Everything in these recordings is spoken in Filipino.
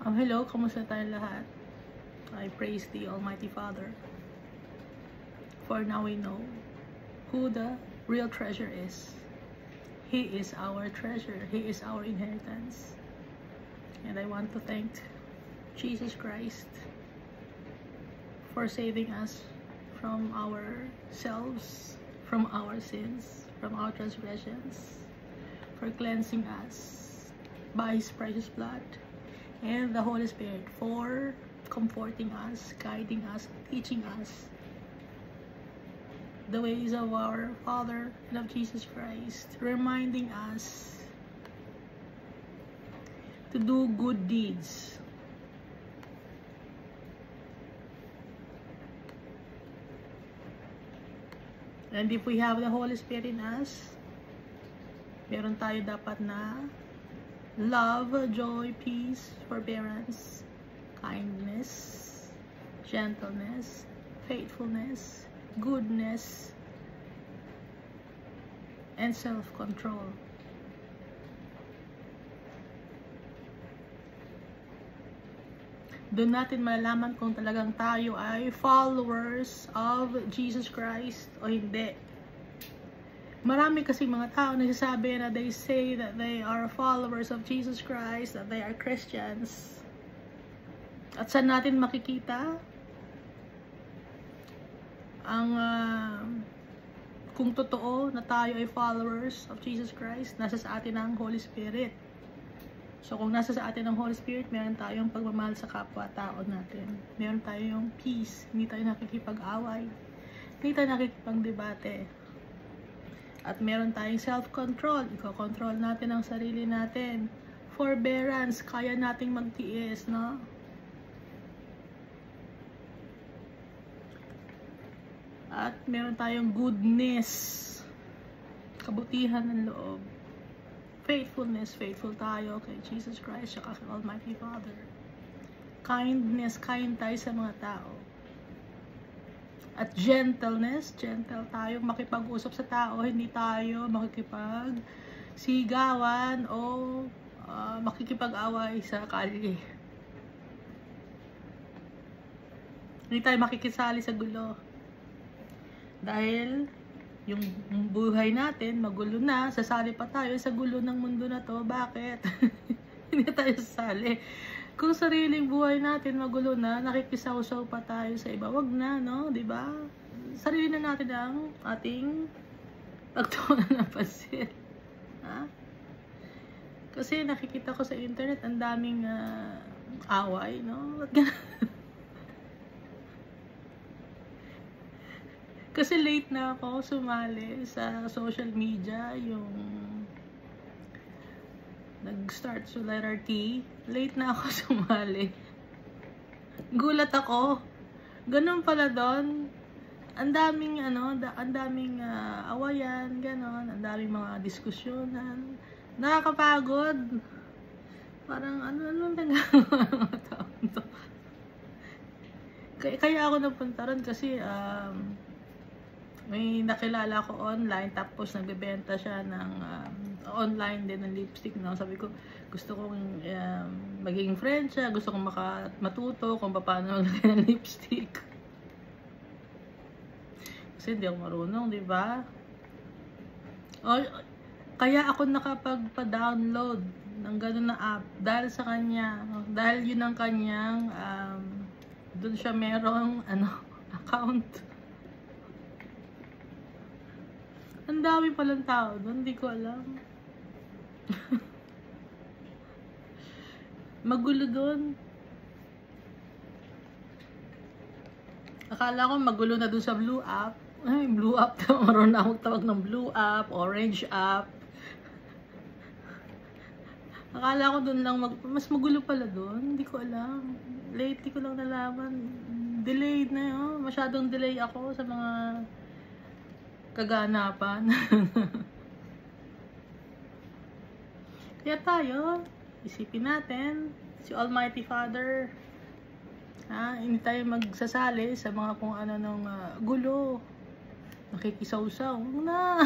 Hello, kamusta tayong lahat? I praise the Almighty Father. For now we know who the real treasure is. He is our treasure. He is our inheritance. And I want to thank Jesus Christ for saving us from ourselves, from our sins, from our transgressions, for cleansing us by His precious blood, and the Holy Spirit for comforting us, guiding us, teaching us the ways of our Father and of Jesus Christ, reminding us to do good deeds. And if we have the Holy Spirit in us, meron tayo dapat na love, joy, peace, forbearance, kindness, gentleness, faithfulness, goodness, and self-control. Doon natin malalaman kung talagang tayo ay followers of Jesus Christ o hindi. Marami kasing mga tao nagsasabi na they say that they are followers of Jesus Christ, that they are Christians. At saan natin makikita ang kung totoo na tayo ay followers of Jesus Christ? Nasa sa atin ang Holy Spirit. So kung nasa sa atin ang Holy Spirit, meron tayong pagmamahal sa kapwa-tao natin. Meron tayong peace. Hindi tayo nakikipag-away. Hindi tayo nakikipag-debate. At meron tayong self-control. Iko-control natin ang sarili natin. Forbearance. Kaya nating magtiis, no? At meron tayong goodness. Kabutihan ng loob. Faithfulness. Faithful tayo kay Jesus Christ at kay Almighty Father. Kindness. Kind tayo sa mga tao. At gentleness, gentle tayo makipag-usap sa tao, hindi tayo makikipag-sigawan o makikipag-away sa kalye. Hindi tayo makikisali sa gulo. Dahil yung buhay natin, magulo na, sasali pa tayo sa gulo ng mundo na to. Bakit? Hindi tayo sasali. Kung sariling buhay natin magulo na, nakikisaw-saw pa tayo sa iba, wag na, no? Diba? Sarili na natin ang ating pagtuunan ng pansin. Ha? Kasi nakikita ko sa internet, ang daming away, no? Kasi late na ako sumali sa social media, yung nag-start sa letter T. Late na ako sumali. Gulat ako. Ganun pala doon. Ang daming awayan, ganon. Ang daming mga diskusyonan. Nakakapagod. Parang ano nagagawa ng tao to. Kaya ako napunta ron kasi may nakilala ko online, tapos nagbebenta siya ng online din ng lipstick, no? Sabi ko, gusto kong maging friend siya, gusto kong matuto kung paano maglagay ng lipstick. Kasi hindi ako marunong, di ba? Kaya ako nakapagpa-download ng ganun na app dahil sa kanya, dahil yun ang kanyang doon siya merong account. Ang dami palang tao doon, hindi ko alam. Magulo doon. Akala ko magulo na doon sa blue app. Ay, blue app. Maroon na akong tawag ng blue app, orange app. Akala ko doon lang, mas magulo pala doon. Hindi ko alam. Lately ko lang nalaman. Delayed na yun. Masyadong delay ako sa mga kaganapan. Kaya tayo, isipin natin, si Almighty Father, hindi tayo magsasali sa mga kung ano ng gulo, nakikisaw-saw na.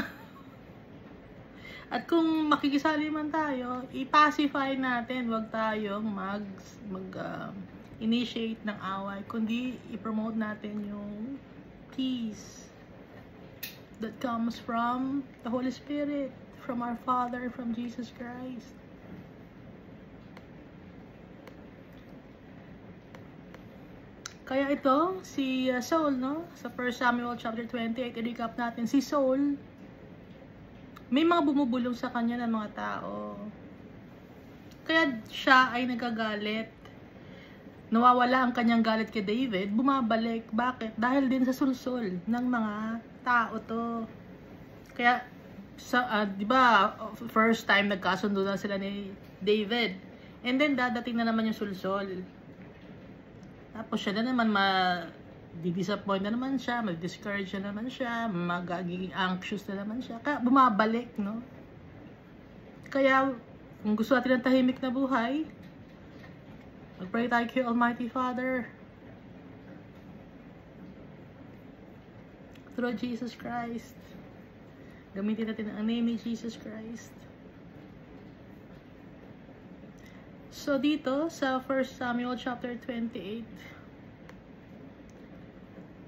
At kung makikisali man tayo, i-pacify natin, wag tayong initiate ng away, kundi i-promote natin yung peace that comes from the Holy Spirit, from our Father, from Jesus Christ. Kaya ito, si Saul, no? Sa 1 Samuel chapter 28, i-recap natin, si Saul, may mga bumubulong sa kanya ng mga tao. Kaya siya ay nagagalit. Nawawala ang kanyang galit kay David, bumabalik. Bakit? Dahil din sa sulsol ng mga tao to. Kaya, di ba, first time nagkasundo na sila ni David. And then, dadating na naman yung sulsol. Tapos siya na naman di-disappoint na naman siya, mag-discourage na naman siya, magiging anxious na naman siya. Kaya bumabalik, no? Kaya, kung gusto natin ng tahimik na buhay, mag-pray tayo kay Almighty Father. Through Jesus Christ. Gamitin natin ang name ni Jesus Christ. So, dito, sa 1 Samuel chapter 28,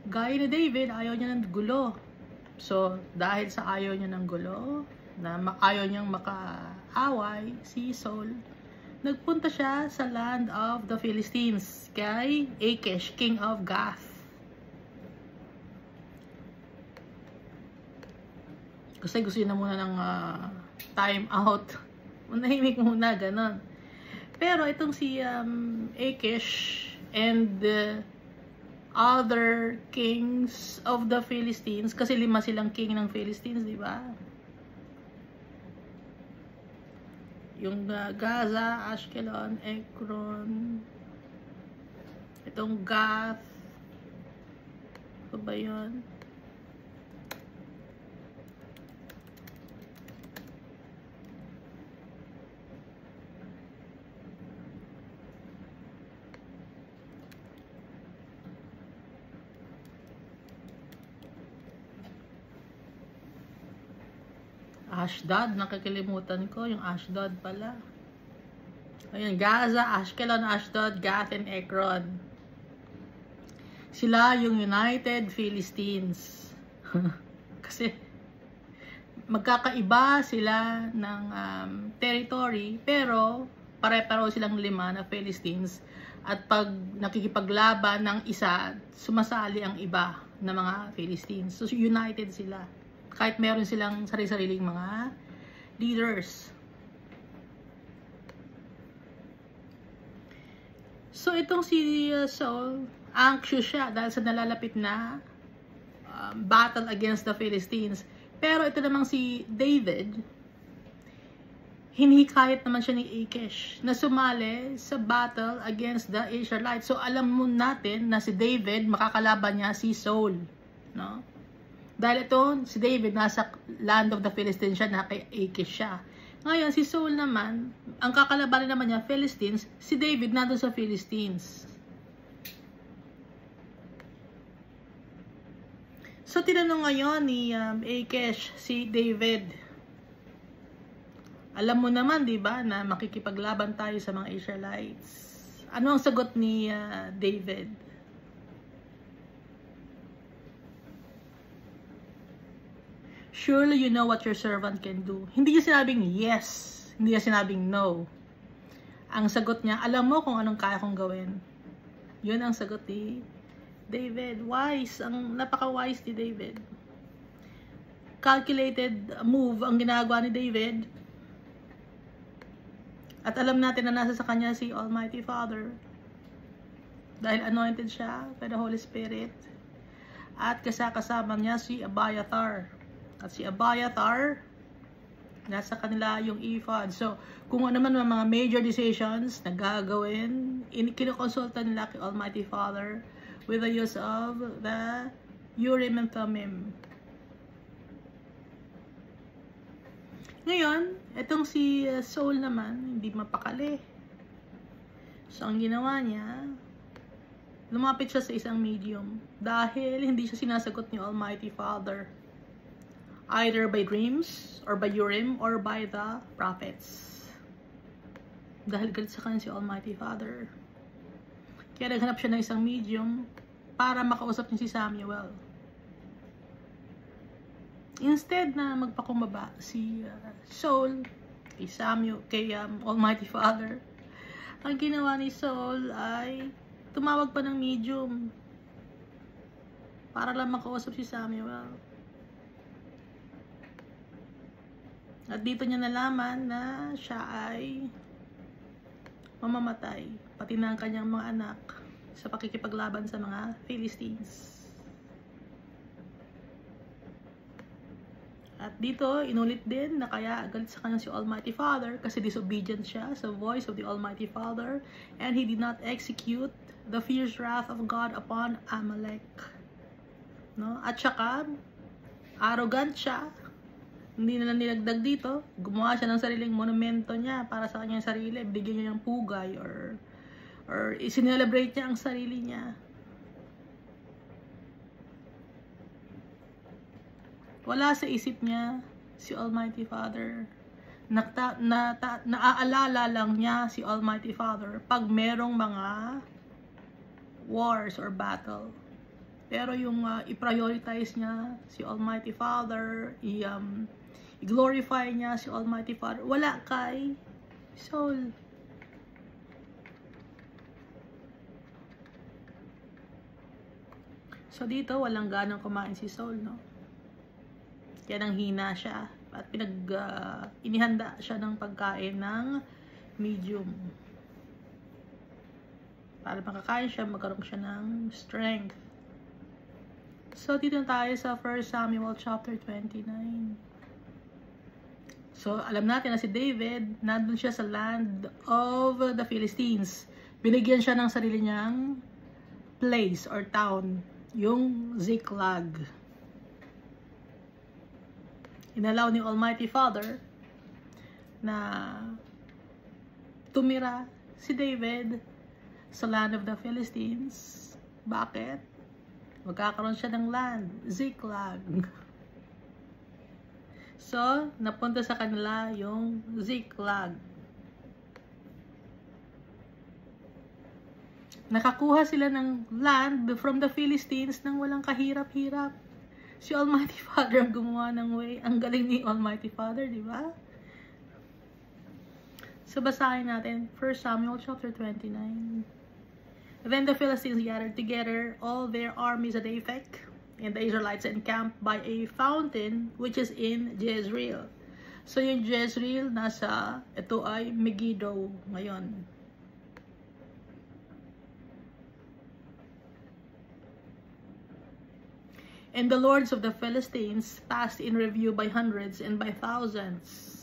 gaya ni David, ayaw niya ng gulo. So, dahil sa ayaw niya ng gulo, na ayaw niyang makaaway, si Saul, nagpunta siya sa land of the Philistines, kay Achish, king of Gath. Kasi gusto niya na muna ng time out. Manahimik muna, ganon. Pero itong si Achish and other kings of the Philistines, kasi 5 silang king ng Philistines, di ba? Yung Gaza, Ashkelon, Ekron, itong Gath, ano ba yun? Ashdod, nakakalimutan ko, yung Ashdod pala. Ayun, Gaza, Ashkelon, Ashdod, Gath, and Ekron. Sila yung United Philistines. Kasi, magkakaiba sila ng territory, pero pare-pareho silang 5 na Philistines. At pag nakikipaglaban ng isa, sumasali ang iba na mga Philistines. So, united sila. Kahit meron silang sarili-sariling mga leaders. So, itong si Saul, anxious siya dahil sa nalalapit na battle against the Philistines. Pero ito namang si David, hinihikayat naman siya ni Achish na sumali sa battle against the Israelites. So, alam mo natin na si David, makakalaban niya si Saul. No? Dahil ito, si David, nasa land of the Philistines siya, na kay Achish siya. Ngayon, si Saul naman, ang kakalabanin naman niya, Philistines, si David nandun sa Philistines. So, tinanong ngayon ni Achish, si David, alam mo naman, di ba, na makikipaglaban tayo sa mga Israelites. Ano ang sagot ni David? Surely you know what your servant can do. Hindi niya sinabing yes. Hindi niya sinabing no. Ang sagot niya, alam mo kung anong kaya kong gawin. Yun ang sagot ni David. Wise. Ang napaka-wise ni David. Calculated move ang ginagawa ni David. At alam natin na nasa sa kanya si Almighty Father. Dahil anointed siya by the Holy Spirit. At kasama niya si Abiathar. At si Abiathar, nasa kanila yung ephod. So, kung ano man mga major decisions na gagawin, kinukonsulta nila kay Almighty Father with the use of the Urim and Thummim. Ngayon, itong si Saul naman, hindi mapakali. So, ang ginawa niya, lumapit siya sa isang medium dahil hindi siya sinasagot ni Almighty Father. either by dreams, or by Urim, or by the prophets. Dahil galit sa kanya si Almighty Father. Kaya naghanap siya ng isang medium para makausap niya si Samuel. Instead na magpakumbaba si Saul kay Samuel, kay Almighty Father, ang ginawa ni Saul ay tumawag pa ng medium para lang makausap si Samuel. At dito niya nalaman na siya ay mamamatay, pati na ang kanyang mga anak sa pakikipaglaban sa mga Philistines. At dito, inulit din na kaya galit sa kanya si Almighty Father kasi disobedient siya sa voice of the Almighty Father, and he did not execute the fierce wrath of God upon Amalek. No? At saka, arrogant siya. Hindi na nilagdag dito. Gumawa siya ng sariling monumento niya para sa kanyang sarili. Bigyan niya ng pugay or isinelebrate niya ang sarili niya. Wala sa isip niya si Almighty Father. Naaalala lang niya si Almighty Father pag merong mga wars or battle. Pero yung i-prioritize niya si Almighty Father, i-glorify niya si Almighty Father, wala kay Saul. So dito, walang ganang kumain si Saul, no? Kaya nang hina siya at inihanda siya ng pagkain ng medium. Para makakain siya, magkaroon siya ng strength. So dito tayo sa 1 Samuel chapter 29. So alam natin na si David, nandun siya sa land of the Philistines. Binigyan siya ng sarili niyang place or town, yung Ziklag. Inalaw ni Almighty Father na tumira si David sa land of the Philistines. Bakit? Magkakaroon siya ng land, Ziklag. So, napunta sa kanila yung Ziklag. Nakakuha sila ng land from the Philistines nang walang kahirap-hirap. Si Almighty Father ang gumawa ng way. Ang galing ni Almighty Father, di ba? So, basahin natin 1 Samuel chapter 29. Then the Philistines gathered together all their armies at Aphek, and the Israelites encamped by a fountain which is in Jezreel. So, yung Jezreel nasa, ito ay Megiddo ngayon. And the lords of the Philistines passed in review by hundreds and by thousands.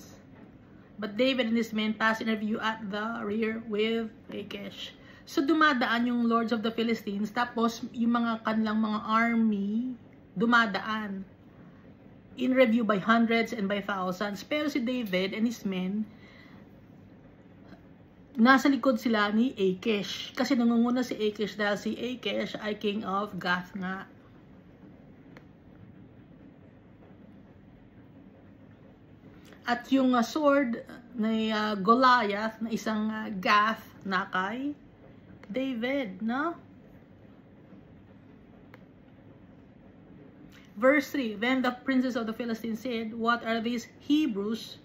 But David and his men passed in review at the rear with Achish. So dumadaan yung lords of the Philistines, tapos yung mga kanilang mga army dumadaan in review by hundreds and by thousands. Pero si David and his men, nasa likod sila ni Achish. Kasi nangunguna si Achish dahil si Achish ay king of Gath nga. At yung sword ni Goliath na isang Gath na kay David, no? Verse 3, Then the princes of the Philistines said, What are these Hebrews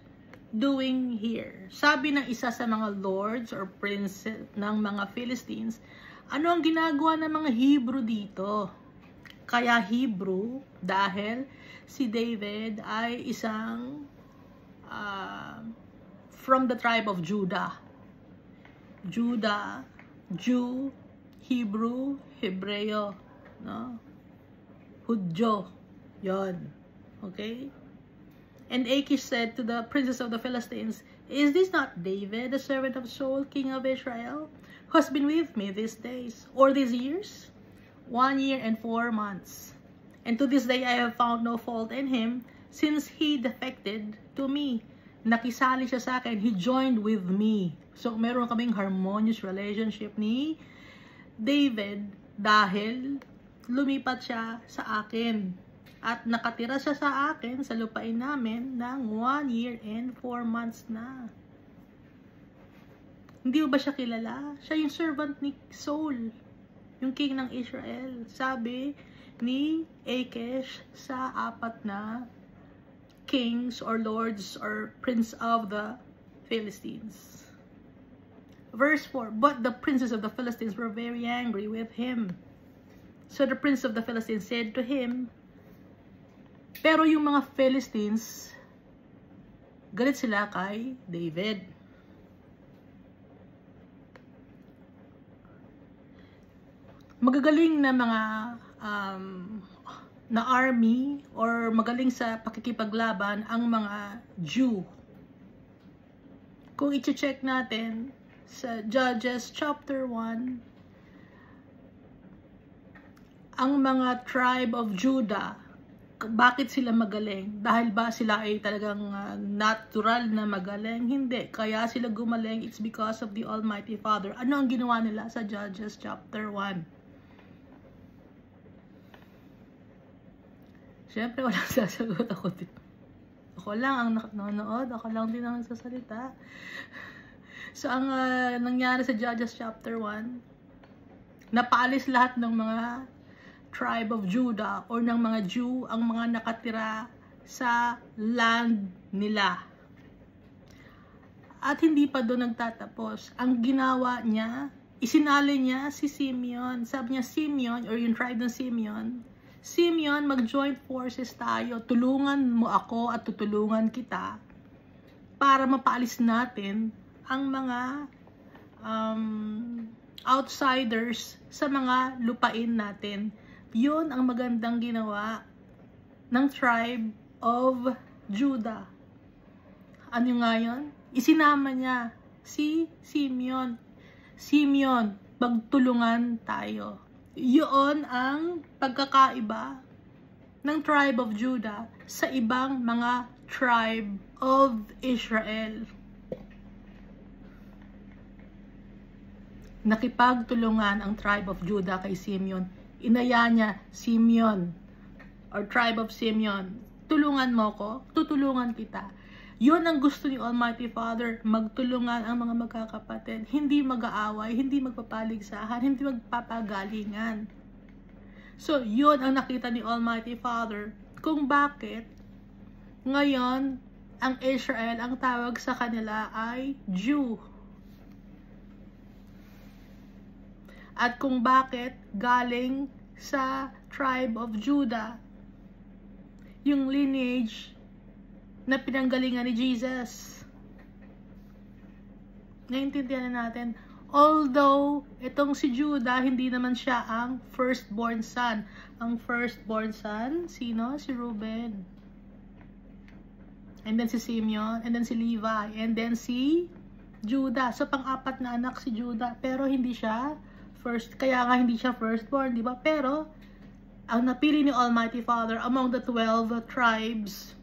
doing here? Sabi ng isa sa mga lords or princes ng mga Philistines, ano ang ginagawa ng mga Hebrew dito? Kaya Hebrew dahil si David ay isang from the tribe of Judah. Judah, Jew, Hebrew, Hebreo, no? Hudyo, yon. Okay? And Achish said to the princes of the Philistines, Is this not David, the servant of Saul, king of Israel, who has been with me these days, or these years? 1 year and 4 months. And to this day I have found no fault in him, since he defected to me. Nakisali siya sa akin. He joined with me. So, meron kaming harmonious relationship ni David dahil lumipat siya sa akin. At nakatira siya sa akin, sa lupain namin, ng 1 year and 4 months na. Hindi mo ba siya kilala? Siya yung servant ni Saul, yung king ng Israel. Sabi ni Achish sa 4 na kings or lords or prince of the Philistines. Verse 4, but the princes of the Philistines were very angry with him. So the prince of the Philistines said to him, pero yung mga Philistines, galit sila kay David. Magagaling na mga na army or magaling sa pakikipaglaban ang mga Jew. Kung i-check natin sa Judges chapter 1, ang mga tribe of Judah, bakit sila magaling? Dahil ba sila ay talagang natural na magaling? Hindi. Kaya sila gumaling, it's because of the Almighty Father. Ano ang ginawa nila sa Judges chapter 1? Siyempre, walang sasagot ako din. Ako lang ang nanonood, ako lang din ang nagsasalita. So, ang nangyari sa Judges chapter 1, napaalis lahat ng mga tribe of Judah or ng mga Jew ang mga nakatira sa land nila. At hindi pa doon nagtatapos. Ang ginawa niya, isinali niya si Simeon. Sabi niya, Simeon, or yung tribe ng Simeon, Simeon, mag-joint forces tayo. Tulungan mo ako at tutulungan kita para mapaalis natin ang mga outsiders sa mga lupain natin. Yun ang magandang ginawa ng tribe of Judah. Ano nga yun? Isinama niya si Simeon. Simeon, magtulungan tayo. Yun ang pagkakaiba ng tribe of Judah sa ibang mga tribe of Israel. Nakipagtulungan ang tribe of Judah kay Simeon. Inaya niya, Simeon, or tribe of Simeon, tulungan mo ko, tutulungan kita. Yun ang gusto ni Almighty Father, magtulungan ang mga magkakapatid. Hindi mag-aaway, hindi magpapaligsahan, hindi magpapagalingan. So, yun ang nakita ni Almighty Father kung bakit ngayon ang Israel, ang tawag sa kanila ay Jew. At kung bakit galing sa tribe of Judah yung lineage na pinanggalingan ni Jesus. Naintindihan na natin. Although, itong si Judah, hindi naman siya ang firstborn son. Ang firstborn son, sino? Si Reuben. And then si Simeon. And then si Levi. And then si Judah. So, pang-apat na anak si Judah. Pero hindi siya first. Kaya nga hindi siya firstborn, di ba? Pero, ang napili ni Almighty Father among the 12 tribes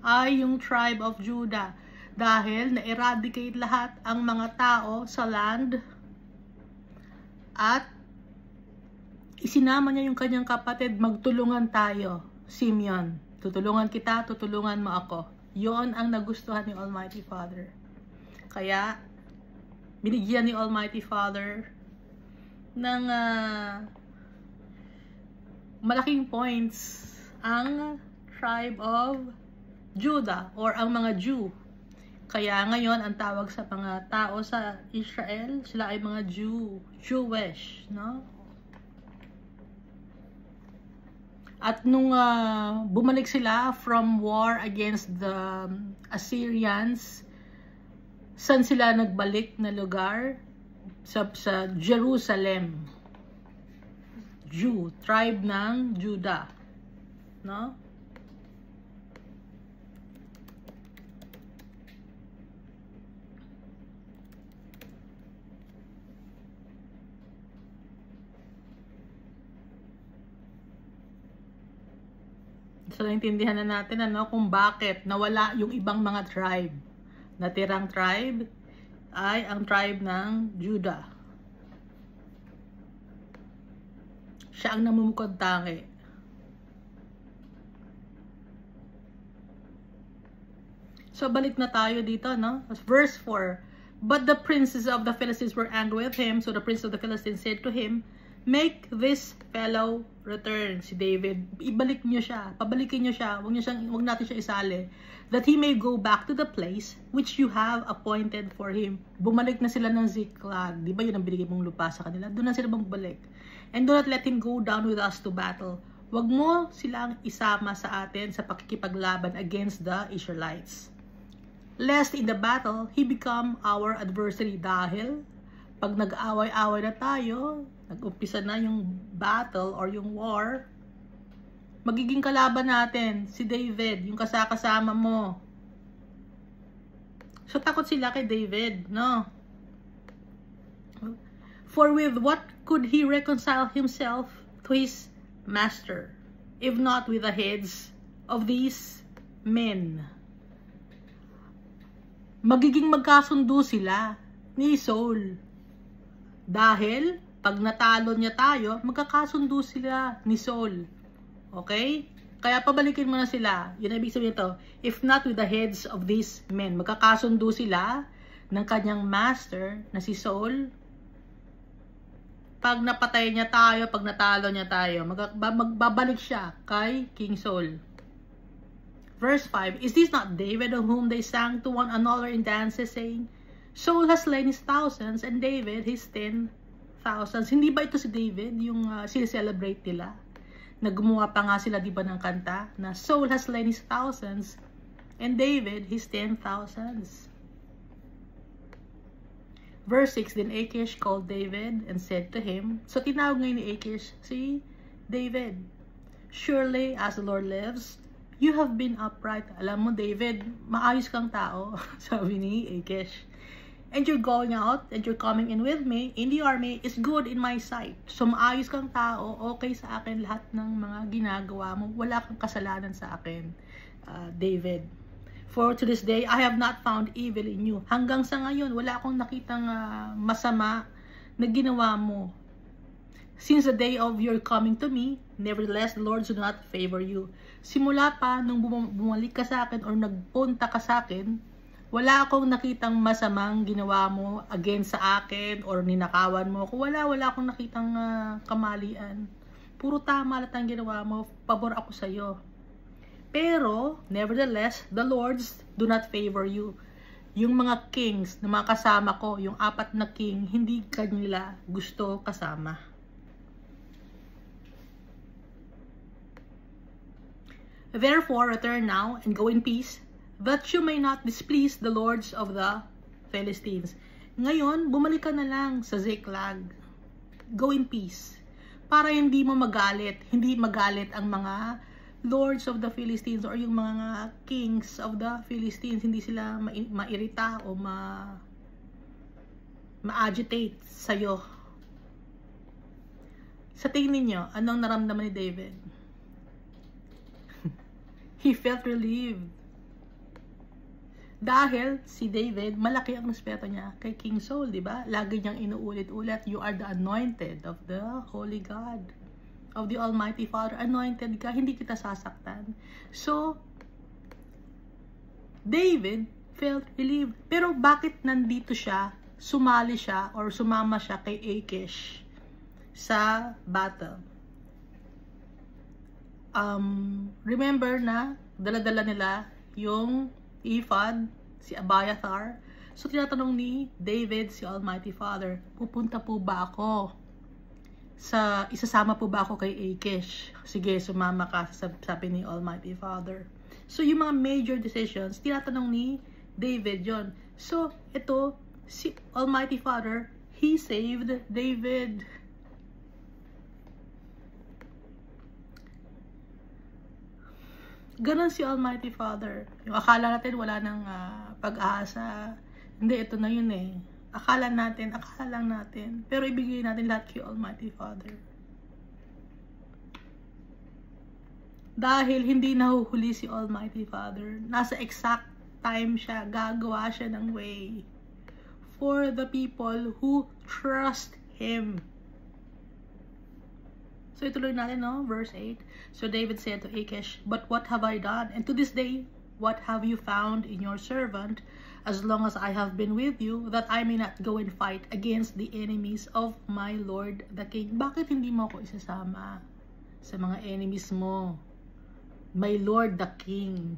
ay yung tribe of Judah. Dahil na-eradicate lahat ang mga tao sa land at isinama niya yung kanyang kapatid, magtulungan tayo, Simeon. Tutulungan kita, tutulungan mo ako. Yon ang nagustuhan ni Almighty Father. Kaya, binigyan ni Almighty Father ng malaking points ang tribe of Judah or ang mga Jew. Kaya ngayon, ang tawag sa mga tao sa Israel, sila ay mga Jewish, no? At nung bumalik sila from war against the Assyrians, saan sila nagbalik na lugar? Sa Jerusalem. Jew, tribe ng Judah, no? So, naintindihan na natin kung bakit nawala yung ibang mga tribe. Natirang tribe ay ang tribe ng Judah. Siya ang namumukod tangi. So, balik na tayo dito, no? Verse 4. But the princes of the Philistines were angry with him. So, the prince of the Philistines said to him, make this fellow return. Si David, ibalik niyo siya. Pabalikin niyo siya. Huwag natin siya isali. That he may go back to the place which you have appointed for him. Bumalik na sila ng Ziklag. Di ba yun ang binigay mong lupa sa kanila? Doon na sila bumalik. And do not let him go down with us to battle. Huwag mo silang isama sa atin sa pakikipaglaban against the Israelites. Lest in the battle, he become our adversary. Dahil, pag nag-away-away na tayo, nag-umpisa na yung battle or yung war, magiging kalaban natin, si David, yung kasama mo. So, takot sila kay David, no? For with what could he reconcile himself to his master, if not with the heads of these men? Magiging magkasundo sila ni Saul. Dahil, pag natalo niya tayo, magkakasundo sila ni Saul. Okay? Kaya pabalikin mo na sila. Yun ang ibig sabihin ito. If not with the heads of these men. Magkakasundo sila ng kanyang master na si Saul. Pag napatay niya tayo, pag natalo niya tayo, magbabalik siya kay King Saul. Verse 5, is this not David of whom they sang to one another in dances, saying, Saul has slain his thousands, and David his 10,000. Hindi ba ito si David, yung sineselebrate nila? Naggumawa pa nga sila, di ba, ng kanta, na Saul has slain his thousands, and David his 10,000. Verse 6, then Achish called David and said to him, so tinawag ngayon ni Achish si David, surely as the Lord lives, you have been upright. Alam mo, David, maayos kang tao, sabi ni Achish. And you're going out and you're coming in with me in the army is good in my sight. So, maayos kang tao, okay sa akin lahat ng mga ginagawa mo. Wala kang kasalanan sa akin, David. For to this day, I have not found evil in you. Hanggang sa ngayon, wala akong nakitang masama na ginawa mo. Since the day of your coming to me, nevertheless, the Lord do not favor you. Simula pa, nung bumalik ka sa akin or nagpunta ka sa akin, wala akong nakitang masamang ginawa mo against sa akin or ninakawan mo. Wala akong nakitang kamalian. Puro tama lahat ang ginawa mo. Pabor ako sa iyo. Pero, nevertheless, the Lords do not favor you. Yung mga kings na mga kasama ko, yung 4 na king, hindi kanila gusto kasama. Therefore, return now and go in peace, that you may not displease the lords of the Philistines. Ngayon, bumalik ka na lang sa Ziklag. Go in peace. Para hindi mo magalit, hindi magalit ang mga lords of the Philistines or yung mga kings of the Philistines. Hindi sila mairita o ma-agitate sa'yo. Sa tingin niyo, anong naramdaman ni David? He felt relieved. Dahil si David, malaki ang respeto niya kay King Saul, di ba? Lagi niyang inuulit-ulit, you are the anointed of the Holy God, of the Almighty Father. Anointed ka, hindi kita sasaktan. So, David felt relieved. Pero bakit nandito siya, sumali siya, or sumama siya kay Achish sa battle? Remember na dala-dala nila yung ephod, si Abiathar. So, tinatanong ni David si Almighty Father, pupunta po ba ako isasama po ba ako kay Achish? Sige, sumama ka, sabi ni Almighty Father. So, yung mga major decisions, tinatanong ni David yon. So, ito, si Almighty Father, He saved David. Ganon si Almighty Father. Yung akala natin wala nang pag-asa. Hindi, ito na yun eh. Akala lang natin. Pero ibigay natin lahat kay Almighty Father. Dahil hindi nahuhuli si Almighty Father. Nasa exact time siya. Gagawa siya ng way. For the people who trust Him. So, ituloy natin, no? Verse 8. So, David said to Achish, but what have I done? And to this day, what have you found in your servant, as long as I have been with you, that I may not go and fight against the enemies of my Lord the King? Bakit hindi mo ako isasama sa mga enemies mo, my Lord the King?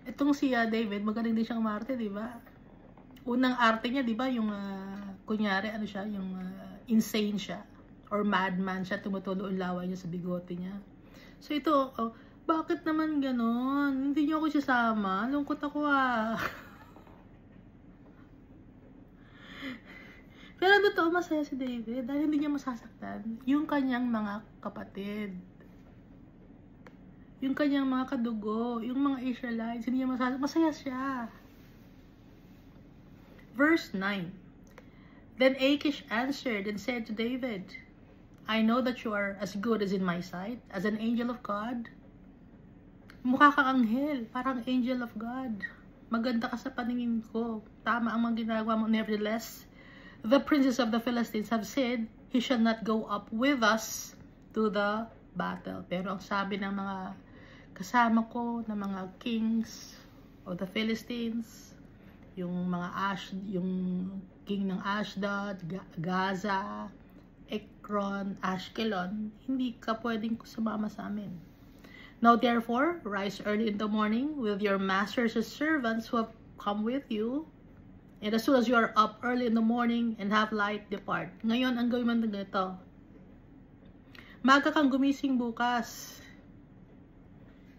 Itong si David, magaling din siyang umarte, di ba? Unang arte niya, di ba, yung kunyari, ano siya, yung insane siya, or madman siya, tumutulo ang laway niya sa bigote niya. So ito, bakit naman ganon? Hindi niyo ako sasama. Lungkot ako Pero totoo, masaya si David dahil hindi niya masasaktan yung kanyang mga kapatid. Yung kanyang mga kadugo, yung mga Israelites, hindi niya masasaktan. Masaya siya. Verse 9. Then Achish answered and said to David, I know that you are as good as in my sight, as an angel of God. Mukha kang anghel, parang angel of God. Maganda ka sa paningin ko. Tama ang mga ginagawa mo. Nevertheless, the princes of the Philistines have said, he shall not go up with us to the battle. Pero ang sabi ng mga kasama ko, ng mga kings of the Philistines, yung king ng Ashdod, Gaza, Ekron, Ashkelon, hindi ka pwedeng sumama sa amin. Now therefore, rise early in the morning with your masters' servants who have come with you, and as soon as you are up early in the morning and have light, depart. Ngayon, ang gawin mo na ganito. Maga kang gumising bukas.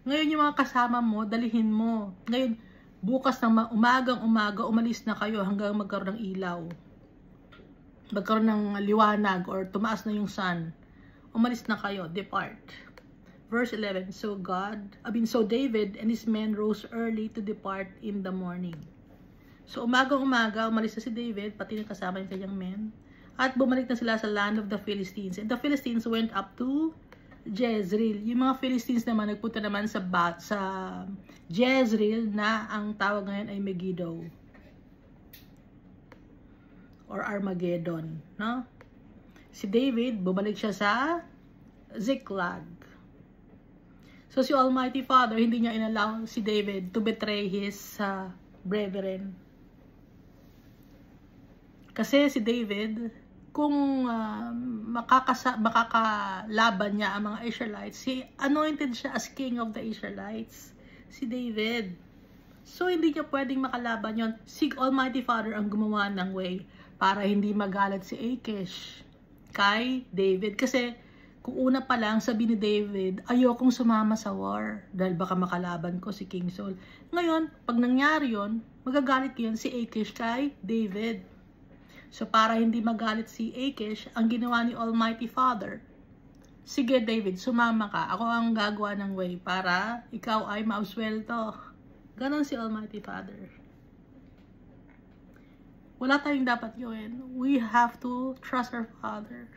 Ngayon yung mga kasama mo, dalihin mo. Ngayon, bukas ng umaga, umalis na kayo hanggang magkaroon ng ilaw. Magkaroon ng liwanag or tumaas na yung sun. Umalis na kayo, depart. Verse 11, so David and his men rose early to depart in the morning. So umaga, umalis na si David, pati na kasama yung kanyang men. At bumalik na sila sa land of the Philistines. And the Philistines went up to Jezreel. Yung mga Philistines naman, nagpunta naman sa Jezreel na ang tawag ngayon ay Megiddo. Or Armageddon. No? Si David, bumalik siya sa Ziklag. So si Almighty Father, hindi niya inallow si David to betray his brethren. Kasi si David, kung makakalaban niya ang mga Israelites, anointed siya as king of the Israelites, si David. So hindi niya pwedeng makalaban yon. Si Almighty Father ang gumawa ng way para hindi magalit si Achish kay David. Kasi kung una pa lang sabi ni David, ayokong sumama sa war dahil baka makalaban ko si King Saul. Ngayon, pag nangyari yon, magagalit yun si Achish kay David. So para hindi magalit si Achish, ang ginawa ni Almighty Father, sige David, sumama ka. Ako ang gagawa ng way para ikaw ay mauswelto. Ganon si Almighty Father. Wala tayong dapat gawin. We have to trust our Father.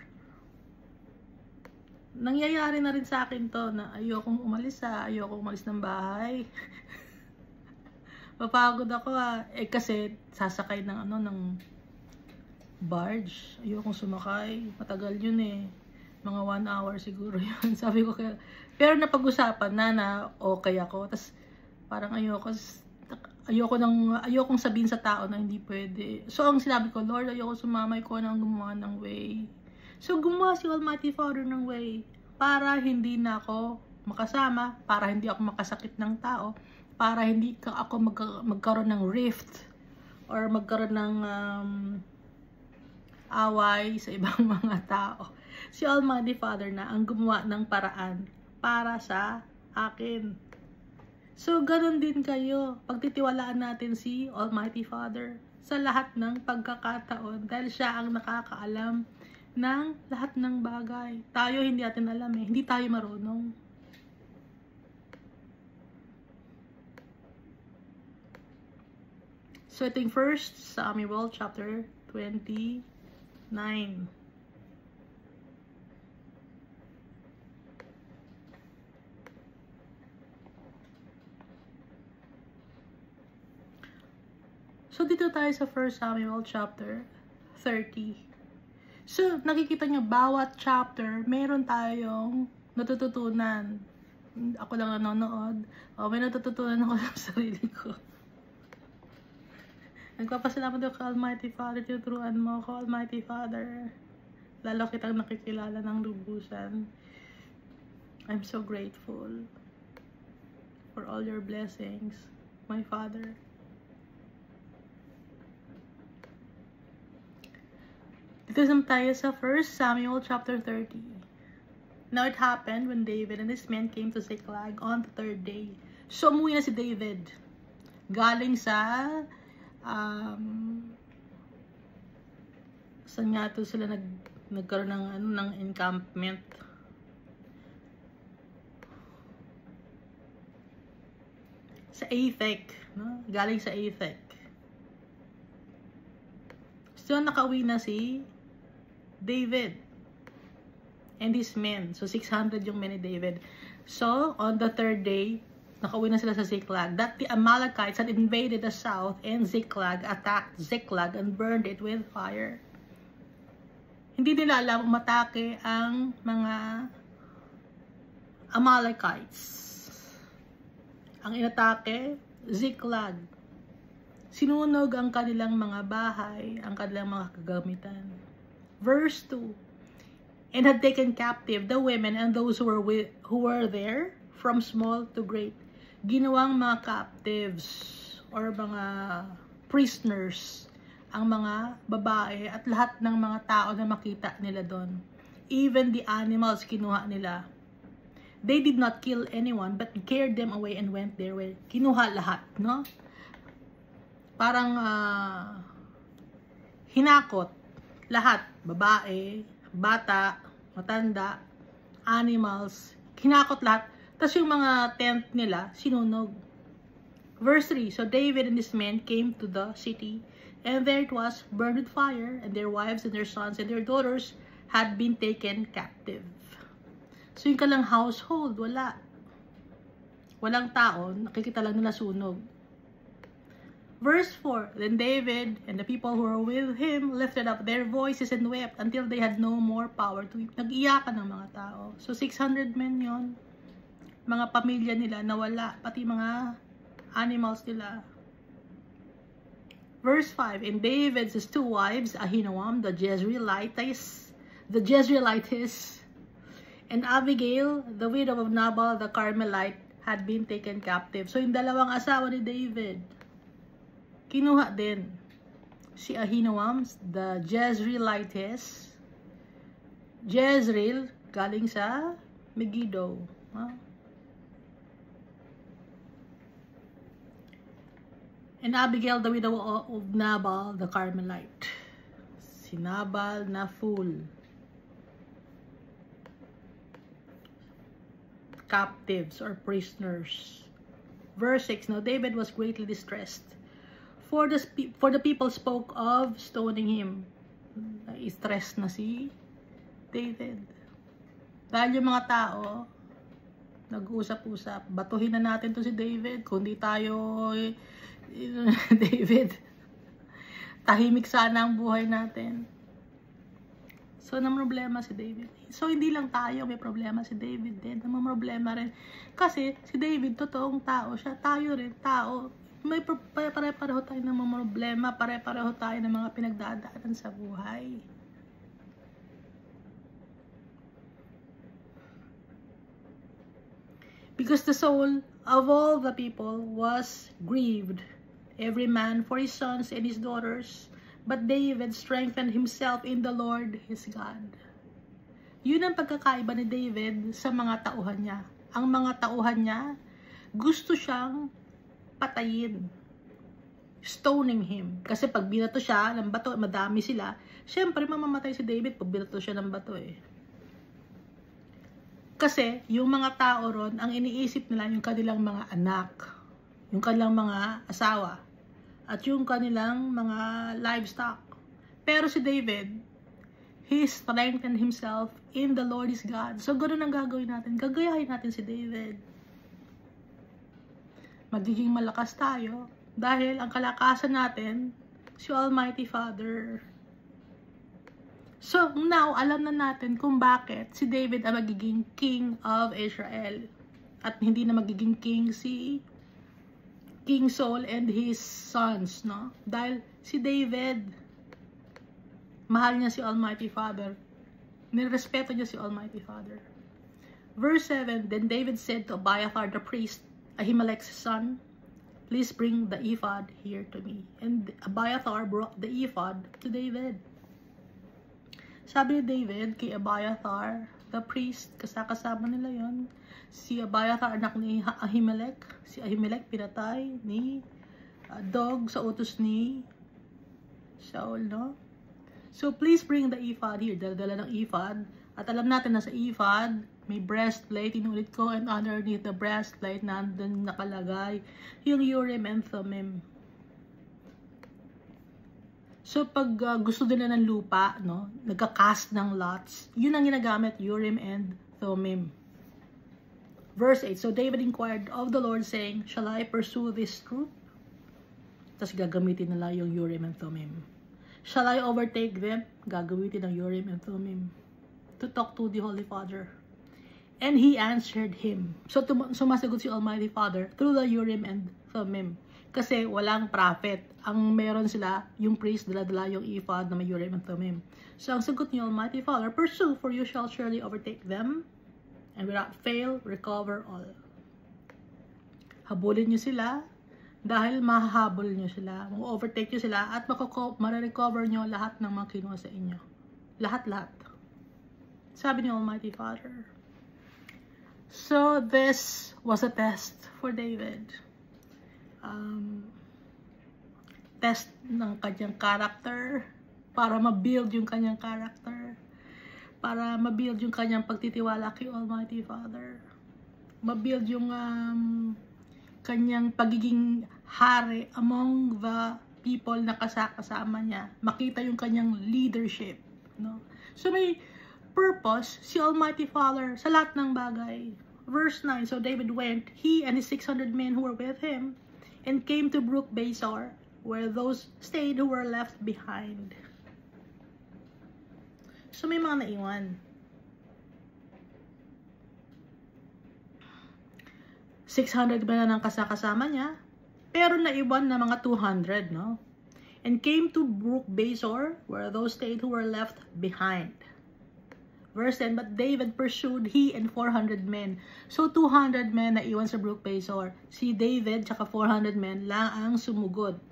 Nangyayari na rin sa akin to na ayokong umalis ng bahay. Mapagod ako kasi sasakay ng ng barge. Ayokong sumakay. Matagal yun Mga 1 hour siguro yun. Sabi ko kaya, pero napag-usapan na okay ako. Tapos parang ayokong sabihin sa tao na hindi pwede. So ang sinabi ko, Lord, ayoko sumamay ko nang gumawa ng way. So gumawa si Almighty Father ng way para hindi na ako makasama, para hindi ako makasakit ng tao, para hindi ako magkaroon ng rift or magkaroon ng away sa ibang mga tao. Si Almighty Father na ang gumawa ng paraan para sa akin. So, ganun din kayo. Pagtitiwalaan natin si Almighty Father sa lahat ng pagkakataon dahil siya ang nakakaalam ng lahat ng bagay. Tayo hindi natin alam Hindi tayo marunong. So, ito yung 1 Samuel chapter 29. So, dito tayo sa 1 Samuel chapter 30. So, nakikita nyo, bawat chapter, meron tayong natututunan. ako lang nanonood. May natututunan ako sa sarili ko. Nagpapasalamat ako kay Almighty Father, tinuturuan mo ako, Almighty Father. Lalo kitang nakikilala ng lubusan. I'm so grateful for all your blessings, my Father. Dito naman tayo sa 1 Samuel chapter 30. Now it happened when David and his men came to Ziklag on the 3rd day. So umuwi na si David. Galing sa saan nga to sila nagkaroon ng encampment. Sa Athek, no? Galing sa Athek. So nakauwi na si David and his men. So 600 yung men ni David. So on the 3rd day, nakauwi na sila sa Ziklag. That the Amalekites had invaded the south, and Ziklag attacked Ziklag and burned it with fire. Hindi nila alam umatake ang mga Amalekites. Ang inatake, Ziklag. Sinunog ang kanilang mga bahay, ang kanilang mga kagamitan. Verse 2. And had taken captive the women and those who were there, from small to great. Ginawang mga captives or mga prisoners ang mga babae at lahat ng mga tao na makita nila doon. Even the animals kinuha nila. They did not kill anyone but carried them away and went their way. Kinuha lahat, no? Parang hinakot lahat, babae, bata, matanda, animals, hinakot lahat. Tapos yung mga tent nila, sinunog. Verse 3, so David and his men came to the city, and there it was, burned with fire, and their wives and their sons and their daughters had been taken captive. So yung kalang household, wala. Walang tao, nakikita lang nila sunog. Verse 4, then David and the people who were with him lifted up their voices and wept until they had no more power to weep. Nag-iyakan ng mga tao. So 600 men yon. Mga pamilya nila nawala, pati mga animals nila. Verse 5, and David's two wives, Ahinoam, the Jezreelitess, and Abigail, the widow of Nabal, the Carmelite, had been taken captive. So yung dalawang asawa ni David, kinuha din. Si Ahinoam, the Jezreelitess, Jezreel, galing sa Megiddo. And Abigail, the widow of Nabal, the Carmelite. Si Nabal na fool. Captives or prisoners. Verse 6, now David was greatly distressed. For the people spoke of stoning him. Stress na si David. Dahil yung mga tao, nag-usap-usap, batuhin na natin to si David, kundi tayo David, tahimik sana ang buhay natin. So problema si David. So hindi lang tayo may problema, si David din problema rin. Kasi si David totoong tao siya, tayo rin tao. May pare-pareho tayo ng mga problema, pare-pareho tayo ng mga pinagdadaanan sa buhay. Because the soul of all the people was grieved, every man for his sons and his daughters, but David strengthened himself in the Lord his God. Yun ang pagkakaiba ni David sa mga tauhan niya. Ang mga tauhan niya, gusto siyang patayin, stoning him. Kasi pag binato siya ng bato, madami sila, syempre mamamatay si David pag binato siya ng bato eh. Kasi yung mga tao ron, ang iniisip nila yung kanilang mga anak, yung kanilang mga asawa, at yung kanilang mga livestock. Pero si David, he strengthened himself in the Lord his God. So ganoon ang gagawin natin. Gagayahin natin si David. Magiging malakas tayo dahil ang kalakasan natin, si Almighty Father. So now, alam na natin kung bakit si David ang magiging King of Israel. at hindi na magiging king si King Saul and his sons, no? Dahil si David, mahal niya si Almighty Father. Nirespeto niya si Almighty Father. Verse 7, then David said to Abiathar the priest, Ahimelech's son, please bring the ephod here to me. And Abiathar brought the ephod to David. Sabi ni David kay Abiathar, the priest, kasama nila yon. Si Abiathar, anak ni Ahimelech. Si Ahimelech pinatay ni Dog sa utos ni Saul, no? So, please bring the ephod here. Dala ng ephod. At alam natin na sa ephod, may breastplate, inulit ko, and underneath the breastplate, nandun nakalagay yung Urim and Thummim. So, pag gusto nila ng lupa, no, nagka-cast ng lots, yun ang ginagamit, Urim and Thummim. Verse 8, so David inquired of the Lord, saying, shall I pursue this troop? Tapos gagamitin nila yung Urim and Thummim. Shall I overtake them? Gagamitin ng Urim and Thummim to talk to the Holy Father. And he answered him. So, sumasagot si Almighty Father through the Urim and Thummim. Kasi walang prophet. Ang meron sila, yung priest, dala-dala yung ephod na may Urim and Thummim. So, ang sagot ni Almighty Father, pursue, for you shall surely overtake them, and without fail, recover all. Habulin nyo sila, dahil mahahabol nyo sila, ma-overtake nyo sila, at ma-recover nyo lahat ng mga kinuha sa inyo. Lahat-lahat. Sabi ni Almighty Father. So, this was a test for David. Test ng kanyang character, para ma-build yung kanyang character, para ma-build yung kanyang pagtitiwala kay Almighty Father, ma-build yung kanyang pagiging hari among the people na kasama niya, makita yung kanyang leadership, no? So may purpose si Almighty Father sa lahat ng bagay. Verse 9, so David went, he and his 600 men who were with him, and came to Brook Besor, where those stayed who were left behind. So may mga naiwan. 600 ba na ng kasama niya? Pero naiwan na mga 200, no? And came to Brook Besor, where those stayed who were left behind. Verse 10, but David pursued, he and 400 men. So 200 men na iwan sa Brook Besor. Si David tsaka 400 men lang ang sumugod.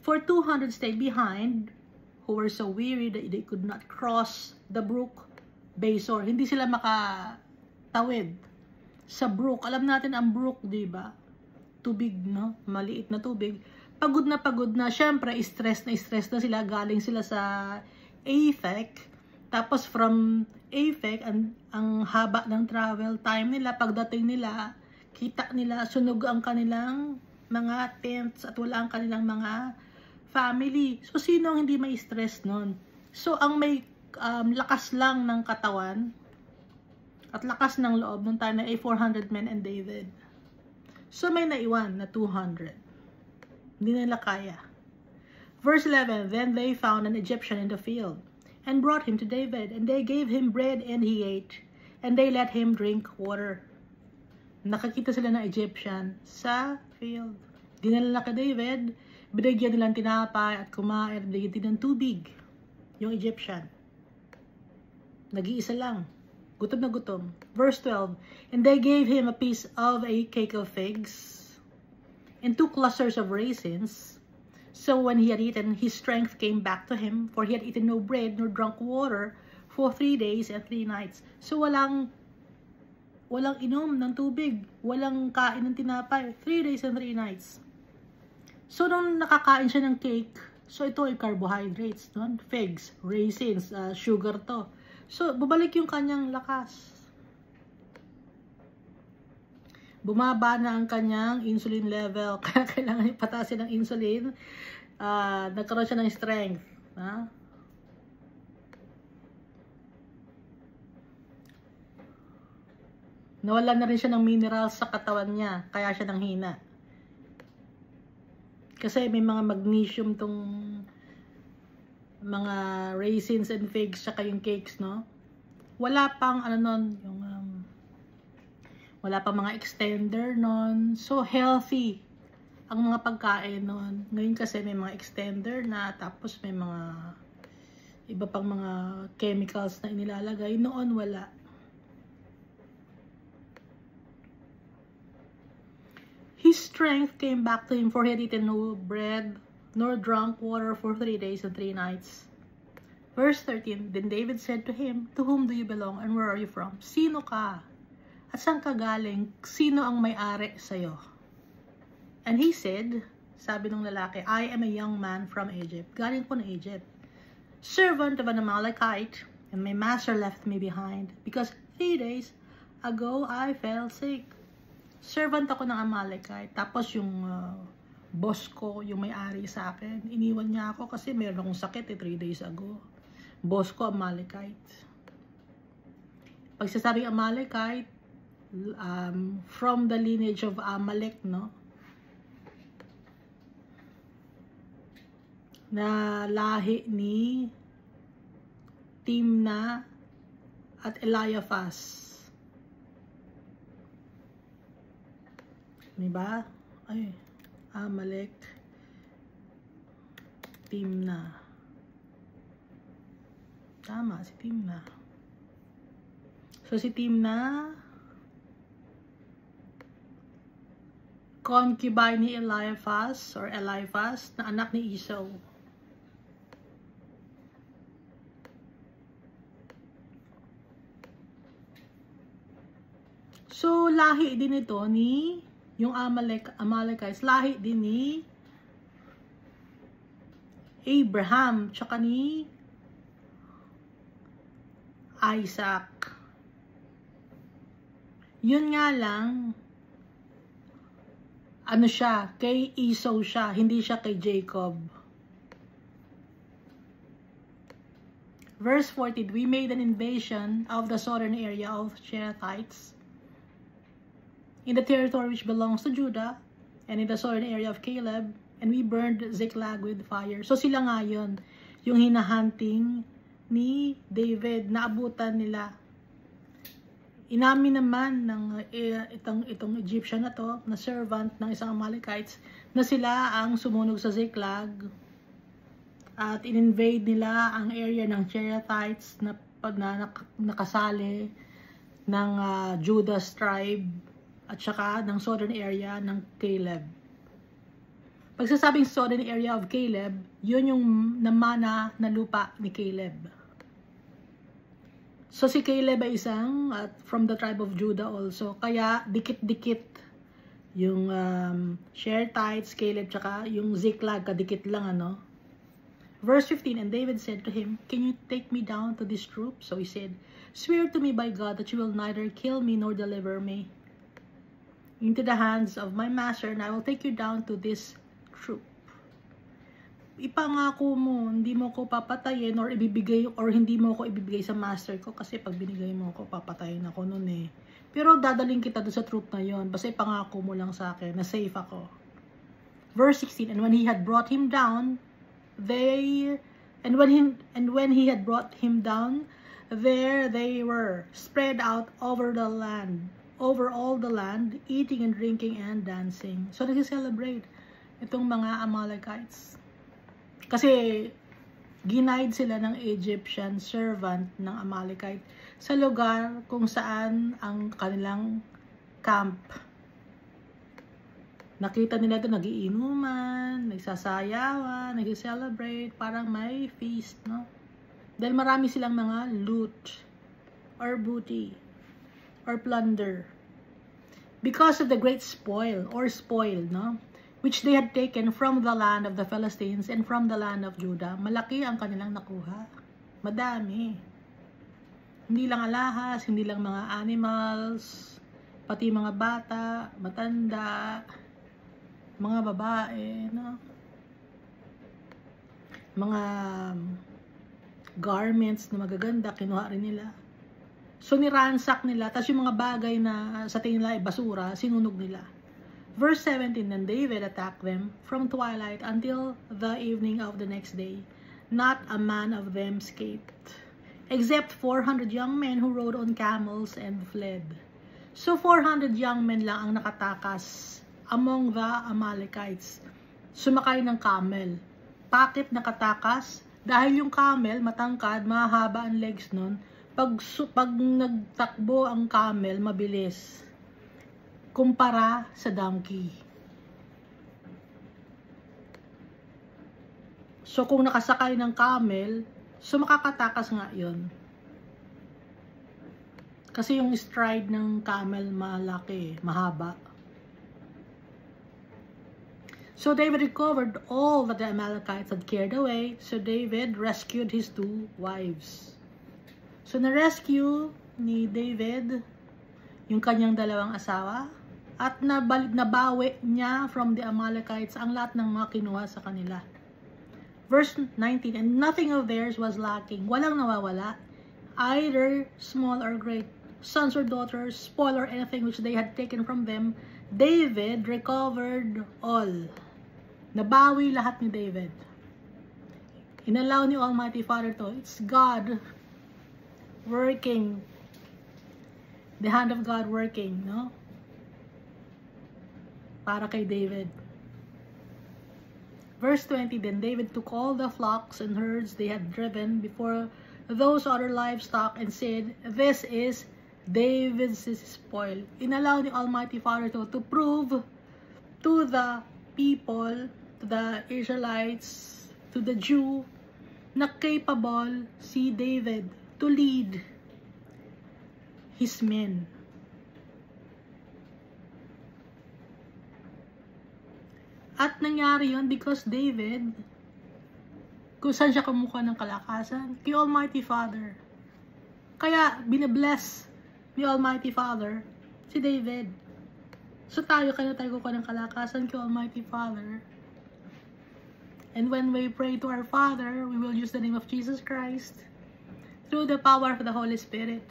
For 200 stayed behind, who were so weary that they could not cross the Brook Besor. Hindi sila makatawid sa brook. Alam natin ang brook, di ba? Tubig, no? Maliit na tubig. Pagod na. Syempre, stress na sila. Galing sila sa Aphek. Tapos from Aphek, ang haba ng travel time nila. Pagdating nila, kita nila, sunog ang kanilang mga tents at wala ang kanilang mga family. So, sino ang hindi may stress nun? So, ang may lakas lang ng katawan at lakas ng loob nung time na 400 men and David. So, may naiwan na 200. Hindi nila kaya. Verse 11, then they found an Egyptian in the field and brought him to David, and they gave him bread and he ate, and they let him drink water. Nakakita sila ng Egyptian sa field. Dinala na kay David, binigyan nilang tinapay at kumain, binigyan din ng tubig. Yung Egyptian. Nag-iisa lang. Gutom na gutom. Verse 12, and they gave him a piece of a cake of figs and 2 clusters of raisins. So when he had eaten, his strength came back to him, for he had eaten no bread nor drunk water for 3 days and 3 nights. So walang inom ng tubig, walang kain ng tinapay, 3 days and 3 nights. So nung nakakain siya ng cake, so ito ay carbohydrates, no? Figs, raisins, sugar to. So, bubalik yung kanyang lakas. Bumaba na ang kanyang insulin level. Kaya kailangan ipatasin ng insulin. Nagkaroon siya ng strength. Ha? Nawalan na rin siya ng minerals sa katawan niya. Kaya siya nanghina. Kasi may mga magnesium tong mga raisins and figs, saka yung cakes, no? Wala pang, ano nun, yung, Wala pa mga extender nun. So, healthy ang mga pagkain nun. Ngayon kasi may mga extender na, tapos may mga iba pang mga chemicals na inilalagay. Noon, wala. His strength came back to him, for he had eaten no bread, nor drunk water for 3 days and 3 nights. Verse 13, Then David said to him, To whom do you belong, and where are you from? Sino ka? At saan ka galing? Sino ang may-ari sa'yo? And he said, sabi ng lalaki, I am a young man from Egypt. Galing ko na Egypt. Servant of an Amalekite, and my master left me behind, because 3 days ago I fell sick. Servant ako ng Amalekite. Tapos yung boss ko, yung may-ari sa akin, iniwan niya ako kasi meron akong sakit 3 days ago. Boss ko, Amalekite. Pag sasabing Amalekite, from the lineage of Amalek, no? Na lahi ni Timna at Eliphaz. Diba? Ay, Amalek, Timna. Tama, si Timna. So, si Timna, concubine ni Eliphaz, or Eliphaz, na anak ni Esau. So, lahi din ito ni, yung Amalekites, lahi din ni Abraham, tsaka ni Isaac. Yun nga lang, ano siya, kay Esau siya, hindi siya kay Jacob. Verse 14, We made an invasion of the southern area of Cherethites, in the territory which belongs to Judah, and in the southern area of Caleb, and we burned Ziklag with fire. So sila nga yun, yung hinahunting ni David, naabutan nila. Inamin naman ng itong Egyptian na to, na servant ng isang Amalekites, na sila ang sumunog sa Ziklag at in-invade nila ang area ng Cherethites na nakasali ng Judah's tribe at saka ng southern area ng Caleb. Pagsasabing southern area of Caleb, yun yung namana na lupa ni Caleb. So si Caleb ay isang from the tribe of Judah also. Kaya dikit-dikit yung Cherethites, Caleb, tsaka yung Ziklag, kadikit lang ano. Verse 15, And David said to him, Can you take me down to this troop? So he said, Swear to me by God that you will neither kill me nor deliver me into the hands of my master, and I will take you down to this troop. Ipangako mo, hindi mo ko papatayin or ibibigay, or hindi mo ko ibibigay sa master ko, kasi pag binigay mo ko, papatayin ako nun eh. Pero dadaling kita doon sa troop na yon, basta ipangako mo lang sa akin na safe ako. Verse 16, And when he had brought him down, when he had brought him down, there they were spread out over all the land, eating and drinking and dancing. So nag-celebrate itong mga Amalekites. Kasi ginaid sila ng Egyptian servant ng Amalekite sa lugar kung saan ang kanilang camp. Nakita nila ito, nagiinuman, nagsasayawan, nag-celebrate, parang may feast, no? Dahil marami silang mga loot or booty or plunder. Because of the great spoil, no? Which they had taken from the land of the Philistines and from the land of Judah. Malaki ang kanilang nakuha. Madami. Hindi lang alahas, hindi lang mga animals, pati mga bata, matanda, mga babae, no? Mga garments na magaganda, kinuha rin nila. So niransak nila, tapos yung mga bagay na sa tingin nila ay basura, sinunog nila. Verse 17, Then David attacked them from twilight until the evening of the next day. Not a man of them escaped, except 400 young men who rode on camels and fled. So 400 young men lang ang nakatakas among the Amalekites. Sumakay ng camel. Bakit nakatakas? Dahil yung camel, matangkad, mahaba ang legs nun. Pag nagtakbo ang camel, mabilis. Kumpara sa donkey. So kung nakasakay ng camel, so makakatakas nga yun. Kasi yung stride ng camel malaki, mahaba. So David recovered all that the Amalekites had carried away. So David rescued his 2 wives. So na-rescue ni David yung kanyang 2 asawa at nabawi niya from the Amalekites ang lahat ng mga kinuha sa kanila. Verse 19, and nothing of theirs was lacking. Walang nawawala, either small or great, sons or daughters, spoil or anything which they had taken from them. David recovered all. Nabawi lahat ni David. Inalaw ni Almighty Father to. It's God working. The hand of God working, no? Para kay David. Verse 20, then David took all the flocks and herds they had driven before those other livestock and said, this is David's spoil. Inalaw ni Almighty Father to prove to the people, to the Israelites, to the Jew, na capable si David to lead his men. At nangyari yun because David, kung saan siya kumukuha ng kalakasan? Kay Almighty Father. Kaya binabless ni Almighty Father si David. So tayo kukuha ng kalakasan kay Almighty Father. And when we pray to our Father, we will use the name of Jesus Christ through the power of the Holy Spirit.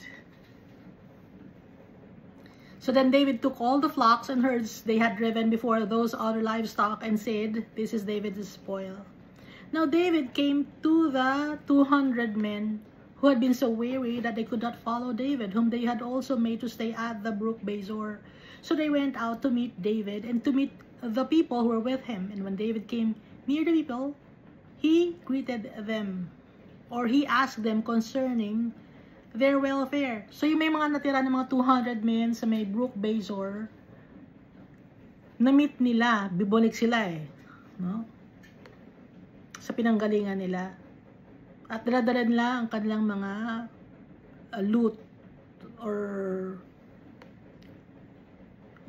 So then David took all the flocks and herds they had driven before those other livestock and said, this is David's spoil. Now David came to the 200 men who had been so weary that they could not follow David, whom they had also made to stay at the brook Bezor. So they went out to meet David and to meet the people who were with him. And when David came near the people, he greeted them, or he asked them concerning their welfare. So yung may mga natira ng mga 200 men sa may brook Bezor, na-meet nila, bibolik sila no? Sa pinanggalingan nila. At dala-dala nila ang kanilang mga loot or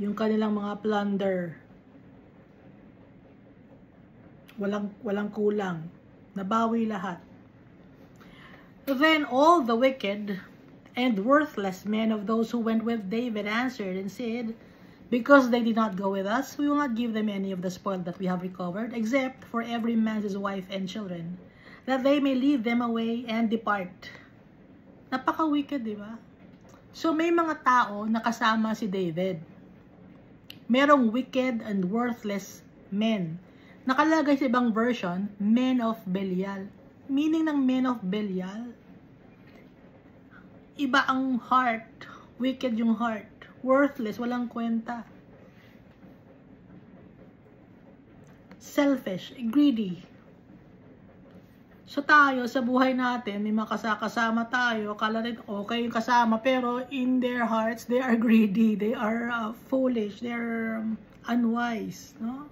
yung kanilang mga plunder. Walang kulang. Nabawi lahat. Then all the wicked and worthless men of those who went with David answered and said, because they did not go with us, we will not give them any of the spoil that we have recovered, except for every man his wife and children, that they may lead them away and depart. Napaka-wicked, di ba? So may mga tao na kasama si David. Merong wicked and worthless men. Nakalagay sa ibang version, men of Belial. Meaning ng men of Belial, iba ang heart, wicked yung heart, worthless, walang kwenta, selfish, greedy. So tayo sa buhay natin, may makasama tayo, akala rin okay yung kasama, pero in their hearts, they are greedy, they are foolish, they are unwise, no?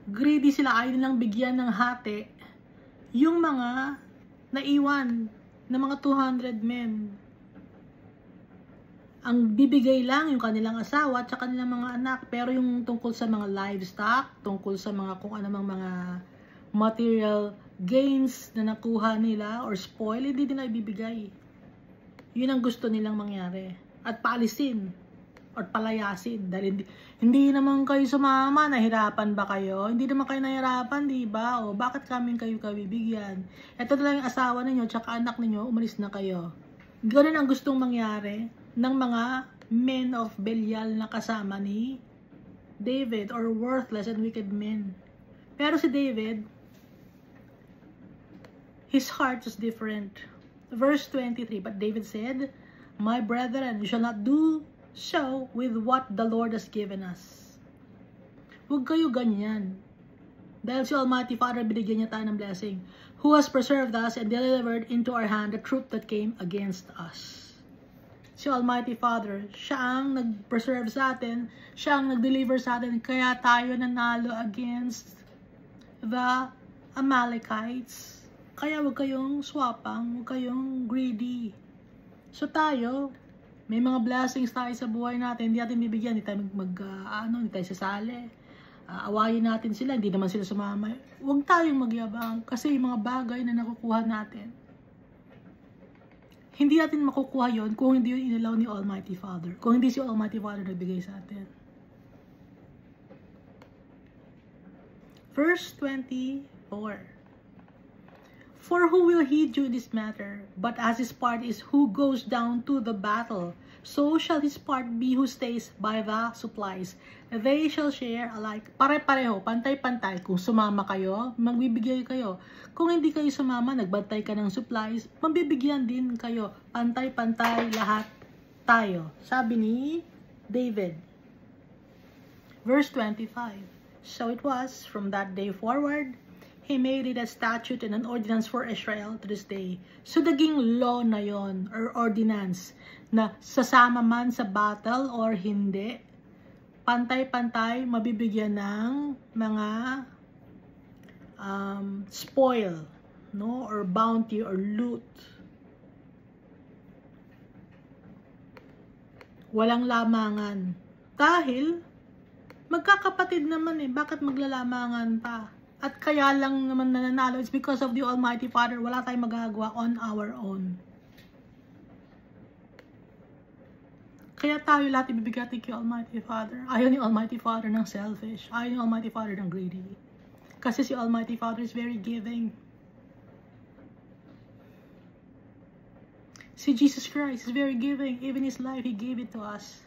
Greedy sila, ayaw nilang bigyan ng hati yung mga naiwan na mga 200 men. Ang bibigay lang yung kanilang asawa at sa kanilang mga anak, pero yung tungkol sa mga livestock, tungkol sa mga kung anumang mga material gains na nakuha nila or spoil, hindi nila ibibigay. Yun ang gusto nilang mangyari. At paalisin or palayasin dahil hindi naman kayo sumama, nahirapan ba kayo? Hindi naman kayo nahirapan, di ba? O bakit kaming kayo kabibigyan? Ito na lang yung asawa ninyo tsaka anak ninyo, umalis na kayo. Ganun ang gustong mangyari ng mga men of Belial na kasama ni David, or worthless and wicked men. Pero si David, his heart was different. Verse 23, but David said, my brethren, you shall not do so with what the Lord has given us. Huwag kayo ganyan. Dahil si Almighty Father, binigyan niya tayo ng blessing. Who has preserved us and delivered into our hand the troop that came against us. Si Almighty Father, siya ang nag-preserve sa atin, siya ang nag-deliver sa atin, kaya tayo nanalo against the Amalekites. Kaya huwag kayong swapang, huwag kayong greedy. So tayo, may mga blessings tayo sa buhay natin, hindi natin bibigyan, hindi tayo hindi tayo sasali. Awayin natin sila, hindi naman sila sumama. Huwag tayong magyabang kasi yung mga bagay na nakukuha natin, hindi natin makukuha yon kung hindi yung inalaw ni Almighty Father. Kung hindi si Almighty Father nagbigay sa atin. Verse 24. For who will heed you in this matter? But as his part is who goes down to the battle, so shall his part be who stays by the supplies. They shall share alike. Pare-pareho, pantay-pantay. Kung sumama kayo, magbibigay kayo. Kung hindi kayo sumama, nagbantay ka ng supplies, mabibigyan din kayo. Pantay-pantay lahat tayo. Sabi ni David. Verse 25. So it was, from that day forward, he made it a statute and an ordinance for Israel to this day. So naging law na yon or ordinance na sasama man sa battle or hindi, pantay-pantay mabibigyan ng mga spoil, no, or bounty or loot. Walang lamangan. Dahil magkakapatid naman bakit maglalamangan pa? At kaya lang naman nananalo, it's because of the Almighty Father. Wala tayong magagawa on our own. Kaya tayo lahat ibibigay natin kay Almighty Father. Ayaw ni Almighty Father ng selfish. Ayaw ni Almighty Father ng greedy. Kasi si Almighty Father is very giving. Si Jesus Christ is very giving. Even His life, He gave it to us.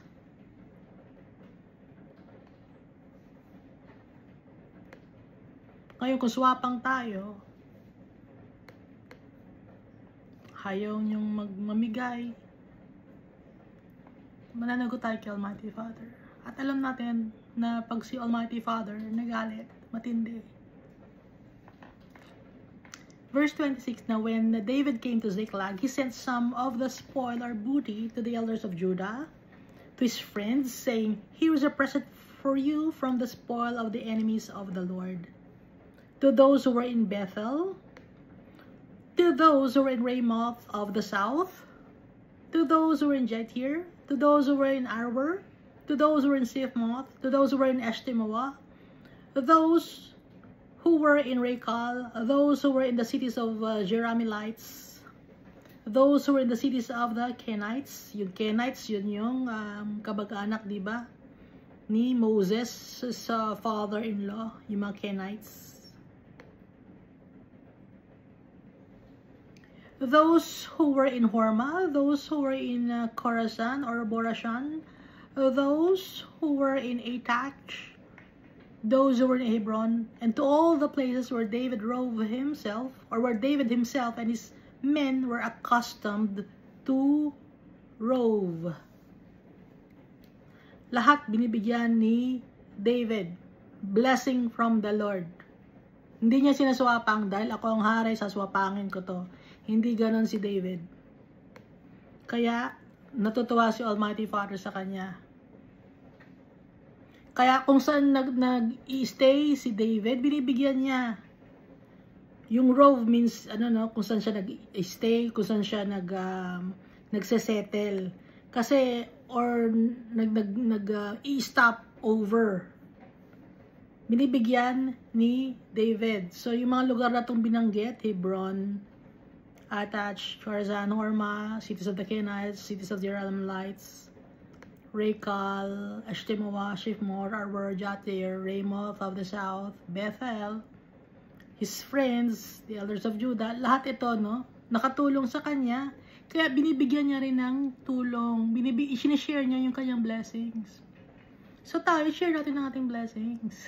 Ngayon, kung swapang tayo, ayaw niyong mamigay, mananagot tayo kay Almighty Father. At alam natin na pag si Almighty Father nagalit, matindi. Verse 26, now when David came to Ziklag, he sent some of the spoil or booty to the elders of Judah, to his friends, saying, here is a present for you from the spoil of the enemies of the Lord. To those who were in Bethel, to those who were in Ramoth of the south, to those who were in Jethir, to those who were in Arber, to those who were in Siphmoth, to those who were in Eshtemoa, to those who were in Rekal, those who were in the cities of Jerahmeelites, those who were in the cities of the Kenites. Yung Kenites, yun yung kabag-anak, diba? Ni Moses sa father-in-law, yung mga Kenites. Those who were in Hormah, those who were in Khorasan or Borashan, those who were in Atach, those who were in Hebron, and to all the places where David rove himself, or where David himself and his men were accustomed to rove. Lahat binibigyan ni David. Blessing from the Lord. Hindi niya sinaswapang dahil ako ang hari, saswapangin ko to. Hindi ganon si David. Kaya, natutuwa si Almighty Father sa kanya. Kaya kung saan nag-stay si David, binibigyan niya. Yung rove means, kung saan siya nag-stay, kung saan siya nagsesettle. Kasi, or nag-stop over. Binibigyan ni David. So, yung mga lugar na itong binanggit, Hebron, Atach, Khorasan, Hormah, cities of the Kenites, cities of the Jerahmeelites, Rekal, Eshtemoa, Siphmoth, Arber, Jethir, Ramoth of the south, Bethel, his friends, the elders of Judah, lahat ito, nakatulong sa kanya. Kaya binibigyan niya rin ng tulong. Sinishare niya yung kanyang blessings. So tayo, share natin ang ating blessings.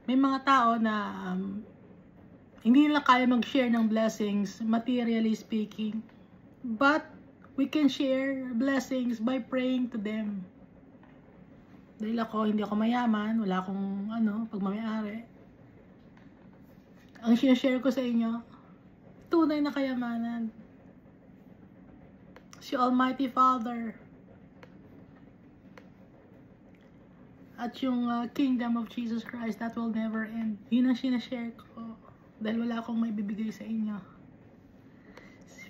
May mga tao na hindi nila kaya mag-share ng blessings, materially speaking. But, we can share blessings by praying to them. Dahil hindi ako mayaman, wala akong, pagmamayari. Ang sinashare ko sa inyo, tunay na kayamanan. Si Almighty Father. At yung kingdom of Jesus Christ that will never end. Yun ang sinashare ko. Dahil wala akong may bibigay sa inyo.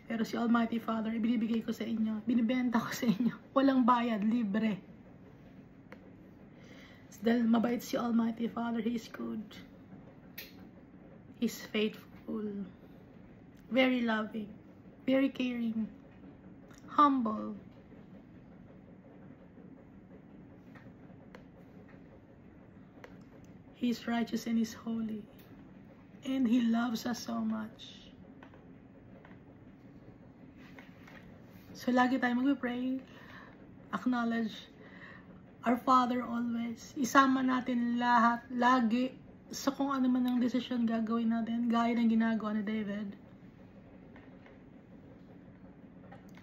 Pero si Almighty Father, ibinibigay ko sa inyo. Binibenta ko sa inyo. Walang bayad, libre. Dahil mabait si Almighty Father, He is good. He's faithful. Very loving. Very caring. Humble. He's righteous and He's holy. And He loves us so much. So lagi tayo mag-pray. Acknowledge our Father always. Isama natin lahat, lagi, sa kung ano man ang desisyon gagawin natin, gaya ng ginagawa ni David.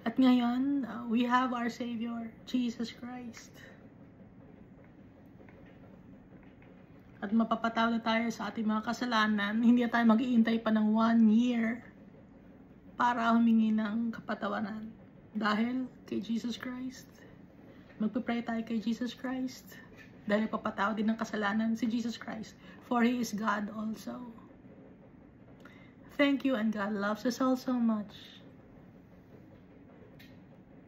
At ngayon, we have our Savior, Jesus Christ. At mapapatawad na tayo sa ating mga kasalanan. Hindi tayo mag-iintay pa ng 1 year para humingi ng kapatawaran. Dahil kay Jesus Christ. Magpipray tayo kay Jesus Christ. Dahil papatawad din ng kasalanan si Jesus Christ. For He is God also. Thank you, and God loves us all so much.